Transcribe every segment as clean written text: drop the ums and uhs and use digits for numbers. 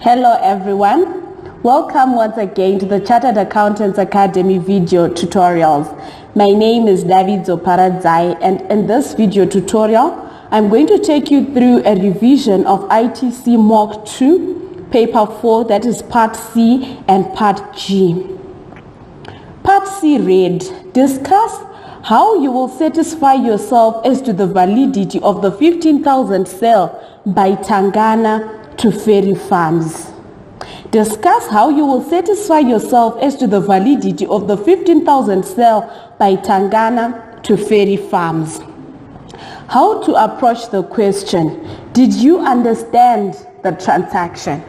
Hello everyone. Welcome once again to the Chartered Accountants Academy video tutorials. My name is David Zoparadzai, and in this video tutorial, I'm going to take you through a revision of ITC Mock 2, Paper 4, that is Part C and Part G. Part C read, discuss how you will satisfy yourself as to the validity of the 15,000 sale by Tangana to Ferry Farms. Discuss how you will satisfy yourself as to the validity of the 15,000 sale by Tangana to Ferry Farms. How to approach the question. Did you understand the transaction?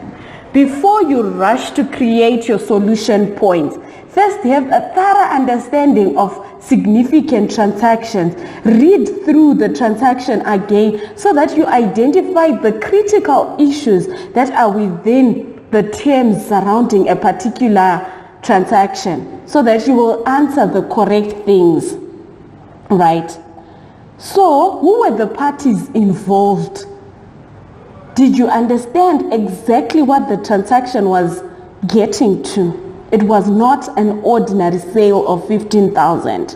Before you rush to create your solution points, first have a thorough understanding of significant transactions. Read through the transaction again so that you identify the critical issues that are within the terms surrounding a particular transaction so that you will answer the correct things, right? So, who were the parties involved? Did you understand exactly what the transaction was getting to? It was not an ordinary sale of 15,000.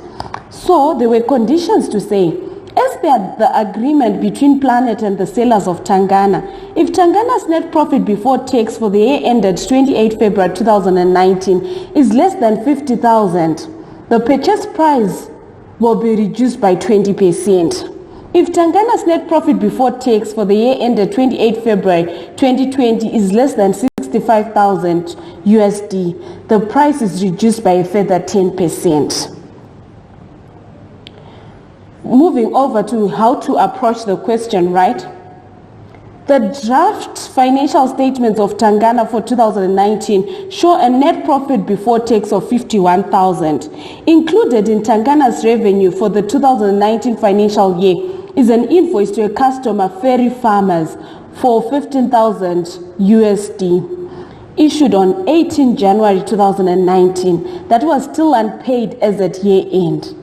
So there were conditions to say, as per the agreement between Planet and the sellers of Tangana, if Tangana's net profit before tax for the year ended 28 February 2019 is less than 50,000, the purchase price will be reduced by 20%. If Tangana's net profit before tax for the year ended 28 February 2020 is less than 65,000 USD, the price is reduced by a further 10%. Moving over to how to approach the question, right? The draft financial statements of Tangana for 2019 show a net profit before tax of 51,000. Included in Tangana's revenue for the 2019 financial year is an invoice to a customer, Ferry Farmers, for 15,000 USD, issued on 18 January 2019, that was still unpaid as at year end.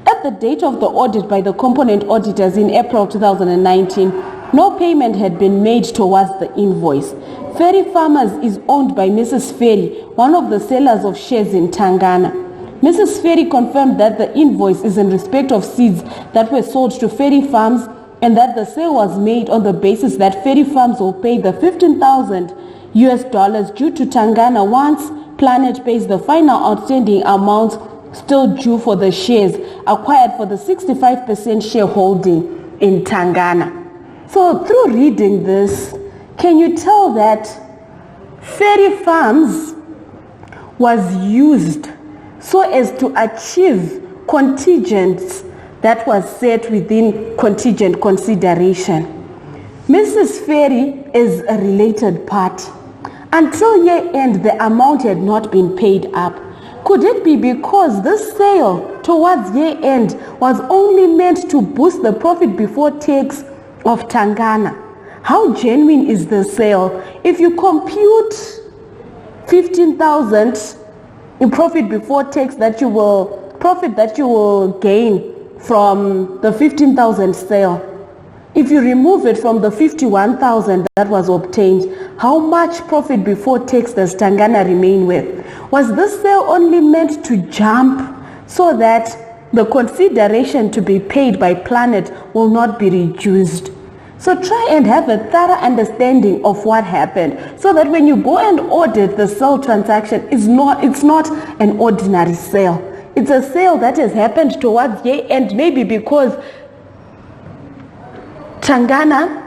At the date of the audit by the component auditors in April 2019, no payment had been made towards the invoice. Ferry Farmers is owned by Mrs. Ferry, one of the sellers of shares in Tangana. Mrs. Ferry confirmed that the invoice is in respect of seeds that were sold to Ferry Farms and that the sale was made on the basis that Ferry Farms will pay the 15,000 US dollars due to Tangana once Planet pays the final outstanding amount still due for the shares acquired for the 65% shareholding in Tangana. So through reading this, can you tell that Ferry Farms was used so as to achieve contingents that was set within contingent consideration? Mrs. Ferry is a related party. Until year end, the amount had not been paid up. Could it be because this sale towards year end was only meant to boost the profit before tax of Tangana? How genuine is the sale? If you compute 15,000 in profit before tax that you will gain from the 15,000 sale, if you remove it from the 51,000 that was obtained, how much profit before tax does Tangana remain with? Was this sale only meant to jump so that the consideration to be paid by Planet will not be reduced? So try and have a thorough understanding of what happened so that when you go and audit the sale transaction, it's not an ordinary sale. It's a sale that has happened towards year end, maybe because Tangana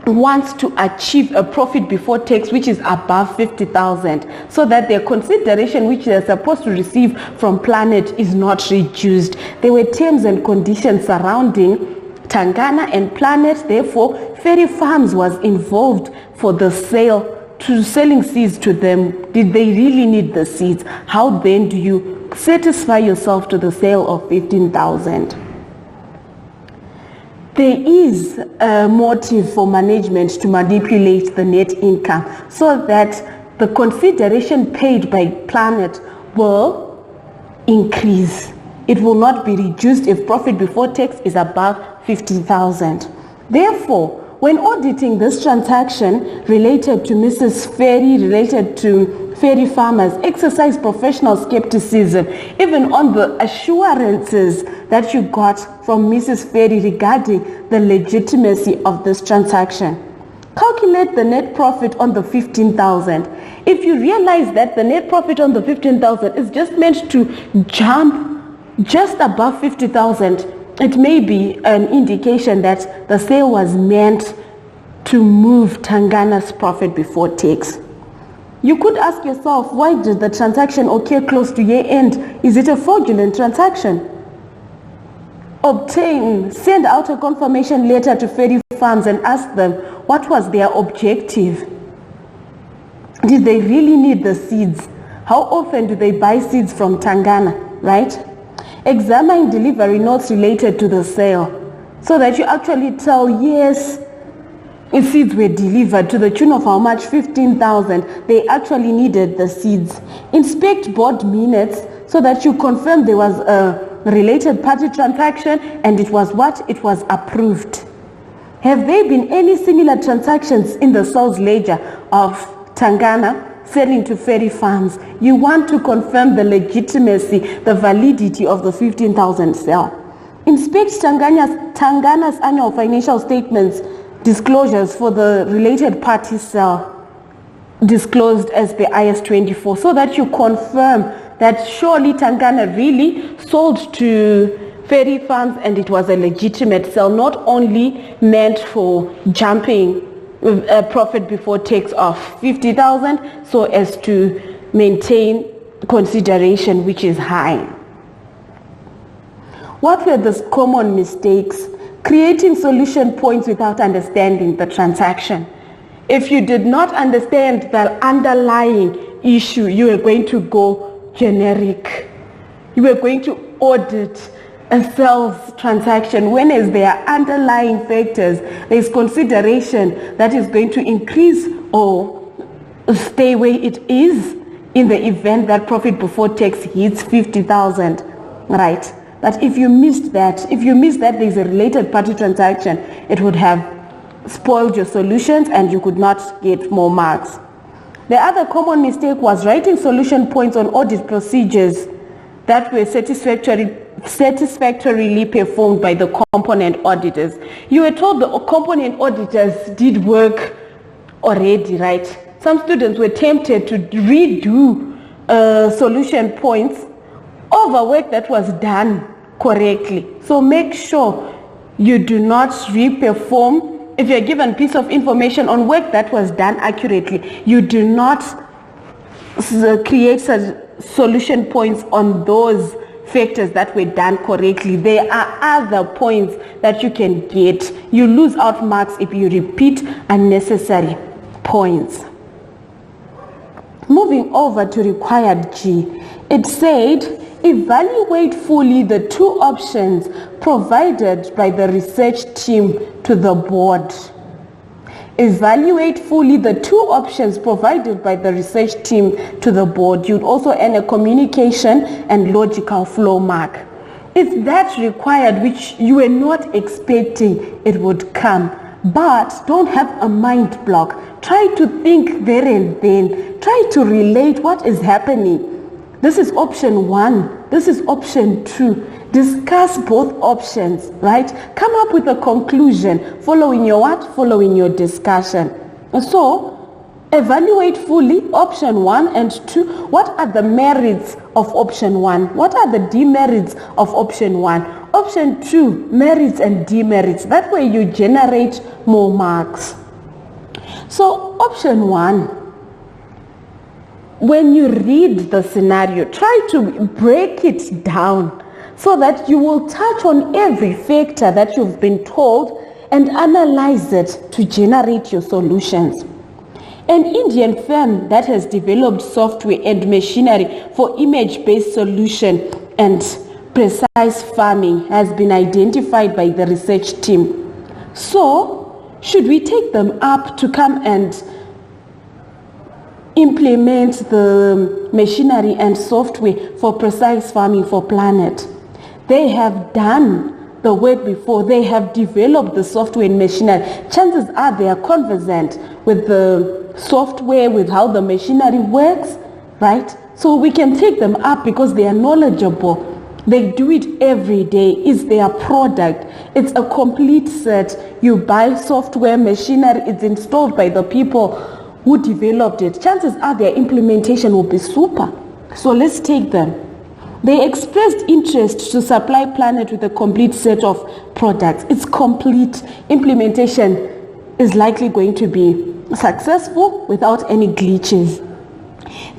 wants to achieve a profit before tax which is above 50,000 so that their consideration which they're supposed to receive from Planet is not reduced. There were terms and conditions surrounding Tangana and Planet, therefore Ferry Farms was involved for the sale, to selling seeds to them. Did they really need the seeds? How then do you satisfy yourself to the sale of 15,000? There is a motive for management to manipulate the net income so that the consideration paid by Planet will increase. It will not be reduced if profit before tax is above 50,000. Therefore, when auditing this transaction related to Mrs. Ferry, related to Ferry Farmers, exercise professional skepticism even on the assurances that you got from Mrs. Ferry regarding the legitimacy of this transaction. Calculate the net profit on the 15,000. If you realize that the net profit on the 15,000 is just meant to jump just above 50,000, it may be an indication that the sale was meant to move Tangana's profit before tax. You could ask yourself, why did the transaction occur close to year end? Is it a fraudulent transaction? Send out a confirmation letter to Ferry Farms and ask them what was their objective. Did they really need the seeds? How often do they buy seeds from Tangana, right? Examine delivery notes related to the sale so that you actually tell, yes, seeds were delivered to the tune of how much? 15,000. They actually needed the seeds. Inspect board minutes so that you confirm there was a related party transaction and it was what? It was approved. Have there been any similar transactions in the sales ledger of Tangana selling to Ferry Farms? You want to confirm the legitimacy, the validity of the 15,000 sale. Inspect Tangana's annual financial statements disclosures for the related party sale disclosed as per IS 24 so that you confirm that surely Tangana really sold to Ferry Farms and it was a legitimate sale, not only meant for jumping a profit before tax of 50,000 so as to maintain consideration which is high. What were the common mistakes? Creating solution points without understanding the transaction. If you did not understand the underlying issue, you were going to go generic. You were going to audit a sales transaction when as there are underlying factors, there is consideration that is going to increase or stay where it is in the event that profit before tax hits 50,000, right? That if you missed that there is a related party transaction, it would have spoiled your solutions and you could not get more marks. The other common mistake was writing solution points on audit procedures that were satisfactorily performed by the component auditors. You were told the component auditors did work already, right? Some students were tempted to redo solution points over work that was done correctly. So make sure you do not re-perform. If you're given a piece of information on work that was done accurately, you do not create solution points on those factors that were done correctly. There are other points that you can get. You lose out marks if you repeat unnecessary points. Moving over to required G, it said, evaluate fully the two options provided by the research team to the board. Evaluate fully the two options provided by the research team to the board. You'd also earn a communication and logical flow mark. It's that required which you were not expecting it would come. But don't have a mind block. Try to think there and then. Try to relate what is happening. This is option 1. This is option 2. Discuss both options, right? Come up with a conclusion following your what? Following your discussion. So, evaluate fully option 1 and 2. What are the merits of option 1? What are the demerits of option 1? Option 2, merits and demerits. That way you generate more marks. So, option 1. When you read the scenario, try to break it down so that you will touch on every factor that you've been told and analyze it to generate your solutions. An Indian firm that has developed software and machinery for image-based solution and precise farming has been identified by the research team. So, should we take them up to come and implement the machinery and software for precise farming for planet? They have done the work before, they have developed the software and machinery. Chances are they are conversant with the software, with how the machinery works, right? So we can take them up because they are knowledgeable. They do it every day. It's their product. It's a complete set. You buy software, machinery, it's installed by the people who developed it. Chances are their implementation will be super. So let's take them. They expressed interest to supply Planet with a complete set of products. Its complete implementation is likely going to be successful without any glitches.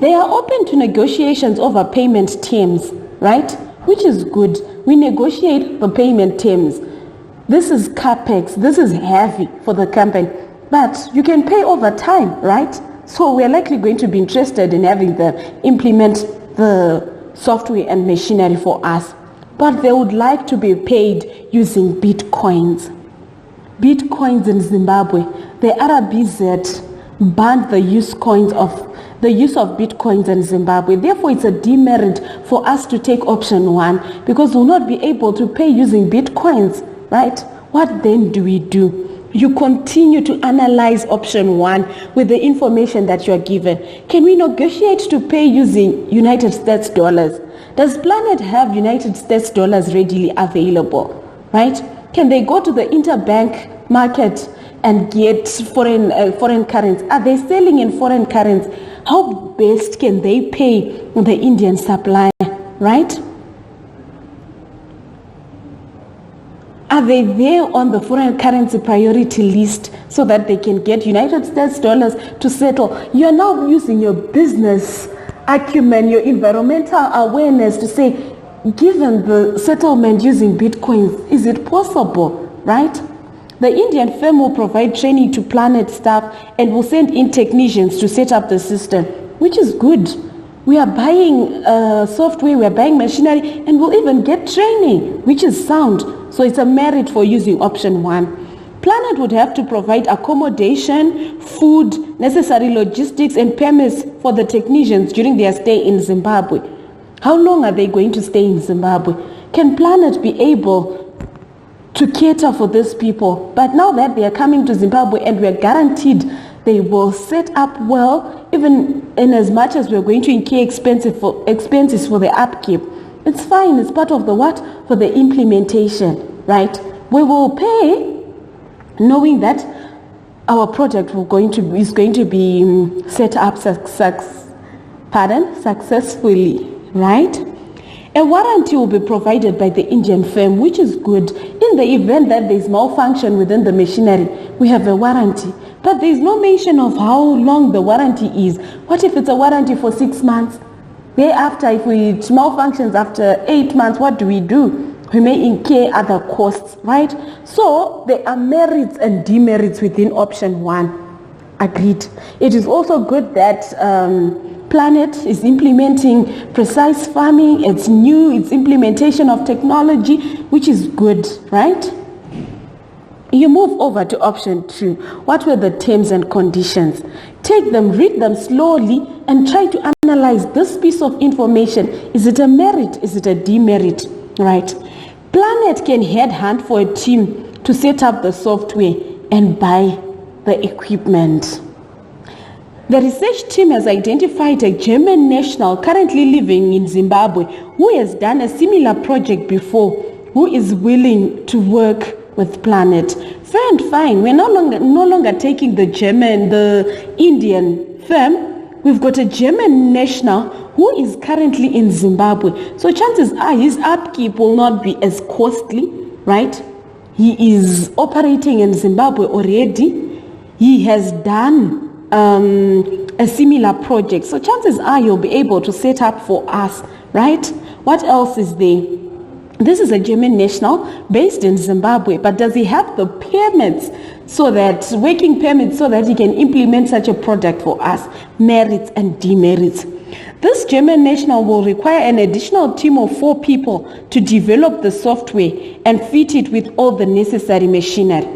They are open to negotiations over payment terms, right? Which is good. We negotiate the payment terms. This is capex. This is heavy for the company. But you can pay over time, right? So we're likely going to be interested in having them implement the software and machinery for us. But they would like to be paid using bitcoins. Bitcoins in Zimbabwe. The RBZ banned the use of bitcoins in Zimbabwe. Therefore, it's a demerit for us to take option 1 because we'll not be able to pay using bitcoins, right? What then do we do? You continue to analyze option 1 with the information that you are given. Can we negotiate to pay using United States dollars? Does Planet have United States dollars readily available, right? Can they go to the interbank market and get foreign currency? Are they selling in foreign currency? How best can they pay the Indian supplier, right? Are they there on the foreign currency priority list so that they can get United States dollars to settle? You are now using your business acumen, your environmental awareness to say, given the settlement using bitcoins, is it possible, right? The Indian firm will provide training to Planet staff and will send in technicians to set up the system, which is good. We are buying software, we are buying machinery, and we'll even get training, which is sound. So it's a merit for using option 1. Planet would have to provide accommodation, food, necessary logistics, and permits for the technicians during their stay in Zimbabwe. How long are they going to stay in Zimbabwe? Can Planet be able to cater for these people? But now that they are coming to Zimbabwe and we are guaranteed they will set up well, even in as much as we're going to incur expenses for the upkeep. It's fine, it's part of the what? For the implementation, right? We will pay knowing that our project is going to be set up successfully, right? A warranty will be provided by the Indian firm, which is good. In the event that there is malfunction within the machinery, we have a warranty. But there is no mention of how long the warranty is. What if it's a warranty for 6 months? Thereafter, if it malfunctions after 8 months, what do? We may incur other costs, right? So there are merits and demerits within option 1. Agreed. It is also good that Planet is implementing precise farming. It's new, it's implementation of technology, which is good, right? You move over to option 2. What were the terms and conditions? Take them, read them slowly, and try to analyze this piece of information. Is it a merit? Is it a demerit? Right? Planet can headhunt for a team to set up the software and buy the equipment. The research team has identified a German national currently living in Zimbabwe who has done a similar project before, who is willing to work with Planet. Fair and fine. We're no longer taking the Indian firm. We've got a German national who is currently in Zimbabwe. So chances are his upkeep will not be as costly, right? He is operating in Zimbabwe already. He has done a similar project. So chances are you'll be able to set up for us, right? What else is there? This is a German national based in Zimbabwe, but does he have the permits working permits so that he can implement such a product for us? Merits and demerits. This German national will require an additional team of 4 people to develop the software and fit it with all the necessary machinery.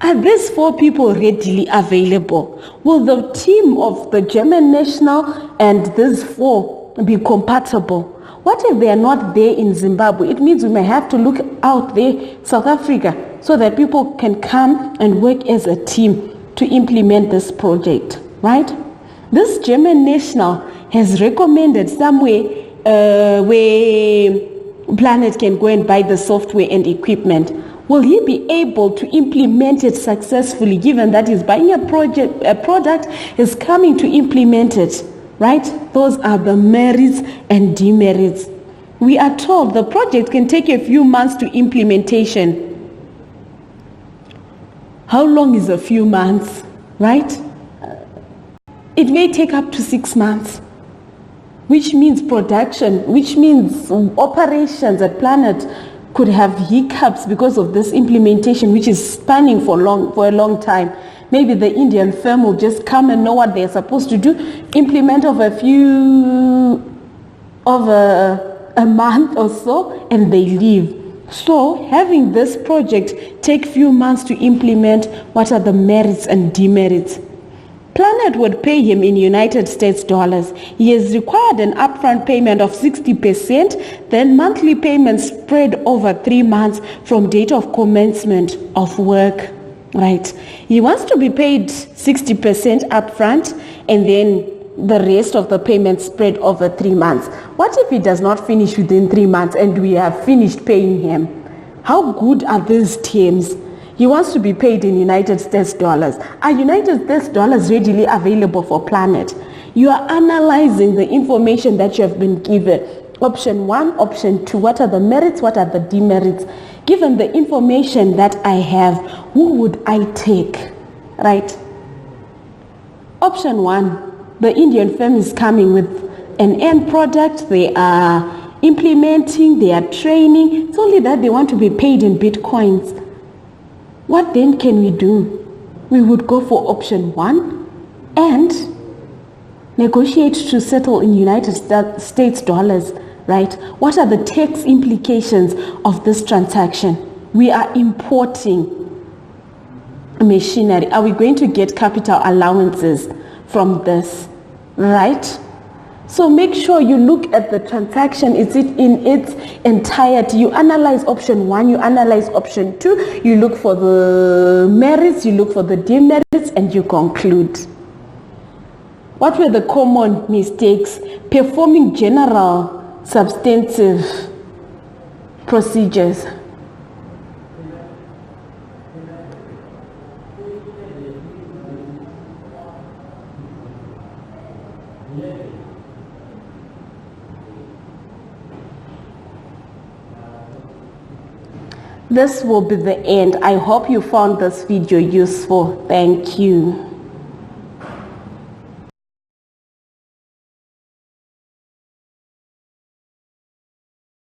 Are these 4 people readily available? Will the team of the German national and these 4 be compatible? What if they are not there in Zimbabwe? It means we may have to look out there, South Africa, so that people can come and work as a team to implement this project, right? This German national has recommended somewhere where Planet can go and buy the software and equipment. Will he be able to implement it successfully, given that he's buying a product, is coming to implement it, right? Those are the merits and demerits. We are told the project can take a few months to implementation. How long is a few months, right? It may take up to 6 months, which means production, which means operations at Planet could have hiccups because of this implementation, which is spanning for a long time. Maybe the Indian firm will just come and know what they're supposed to do, implement of a month or so, and they leave. So having this project take few months to implement, what are the merits and demerits? Planet would pay him in United States dollars. He has required an upfront payment of 60%, then monthly payments spread over 3 months from date of commencement of work. Right. He wants to be paid 60% upfront and then the rest of the payment spread over 3 months. What if he does not finish within 3 months and we have finished paying him? How good are these terms? He wants to be paid in United States dollars. Are United States dollars readily available for Planet? You are analyzing the information that you have been given. Option 1, option 2, what are the merits, what are the demerits? Given the information that I have, who would I take, right? Option 1, the Indian firm is coming with an end product, they are implementing, they are training, it's only that they want to be paid in Bitcoins. What then can we do? We would go for option 1 and negotiate to settle in United States dollars, right? What are the tax implications of this transaction? We are importing machinery. Are we going to get capital allowances from this, right? So make sure you look at the transaction. Is it in its entirety? You analyze option 1, you analyze option 2, you look for the merits, you look for the demerits, and you conclude. What were the common mistakes? Performing general substantive procedures. This will be the end. I hope you found this video useful. Thank you.